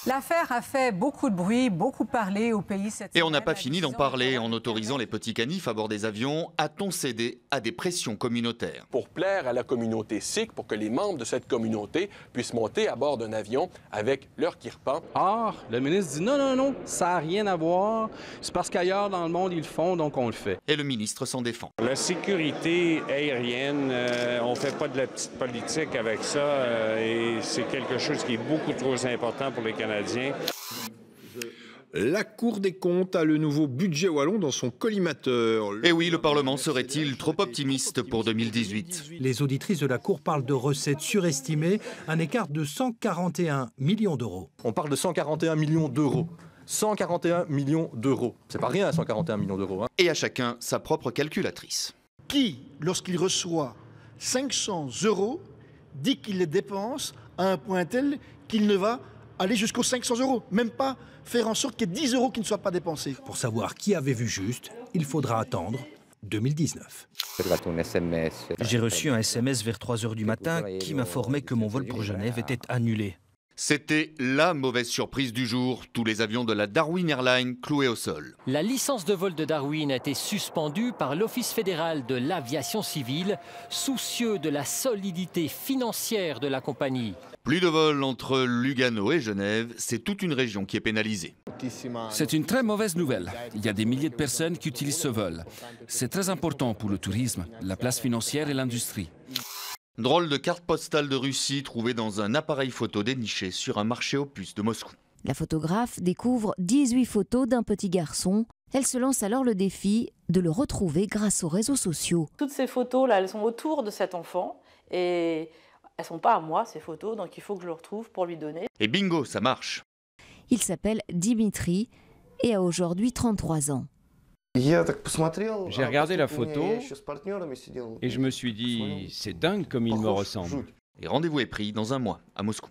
L'affaire a fait beaucoup de bruit, beaucoup parlé au pays cette semaine. Et on n'a pas fini d'en parler. En autorisant les petits canifs à bord des avions, a-t-on cédé à des pressions communautaires? Pour plaire à la communauté sikh, pour que les membres de cette communauté puissent monter à bord d'un avion avec leur kirpan. Or, le ministre dit non, ça n'a rien à voir. C'est parce qu'ailleurs dans le monde, ils le font, donc on le fait. Et le ministre s'en défend. La sécurité aérienne, on ne fait pas de la petite politique avec ça et c'est quelque chose qui est beaucoup trop important pour les Canadiens. La Cour des comptes a le nouveau budget wallon dans son collimateur. Et oui, le Parlement serait-il trop optimiste pour 2018? Les auditrices de la Cour parlent de recettes surestimées, un écart de 141 millions d'euros. On parle de 141 millions d'euros. 141 millions d'euros. C'est pas rien, 141 millions d'euros. Hein. Et à chacun sa propre calculatrice. Qui, lorsqu'il reçoit 500 euros, dit qu'il les dépense à un point tel qu'il ne va aller jusqu'aux 500 euros, même pas faire en sorte qu'il y ait 10 euros qui ne soient pas dépensés. Pour savoir qui avait vu juste, il faudra attendre 2019. J'ai reçu un SMS vers 3 h du matin qui m'informait que mon vol pour Genève était annulé. C'était la mauvaise surprise du jour. Tous les avions de la Darwin Airlines cloués au sol. La licence de vol de Darwin a été suspendue par l'Office fédéral de l'aviation civile, soucieux de la solidité financière de la compagnie. Plus de vols entre Lugano et Genève, c'est toute une région qui est pénalisée. C'est une très mauvaise nouvelle. Il y a des milliers de personnes qui utilisent ce vol. C'est très important pour le tourisme, la place financière et l'industrie. Drôle de carte postale de Russie trouvée dans un appareil photo déniché sur un marché aux puces de Moscou. La photographe découvre 18 photos d'un petit garçon. Elle se lance alors le défi de le retrouver grâce aux réseaux sociaux. Toutes ces photos-là, elles sont autour de cet enfant et elles ne sont pas à moi, ces photos, donc il faut que je le retrouve pour lui donner. Et bingo, ça marche. Il s'appelle Dimitri et a aujourd'hui 33 ans. J'ai regardé la photo et je me suis dit, c'est dingue comme il me ressemble. Et rendez-vous est pris dans un mois à Moscou.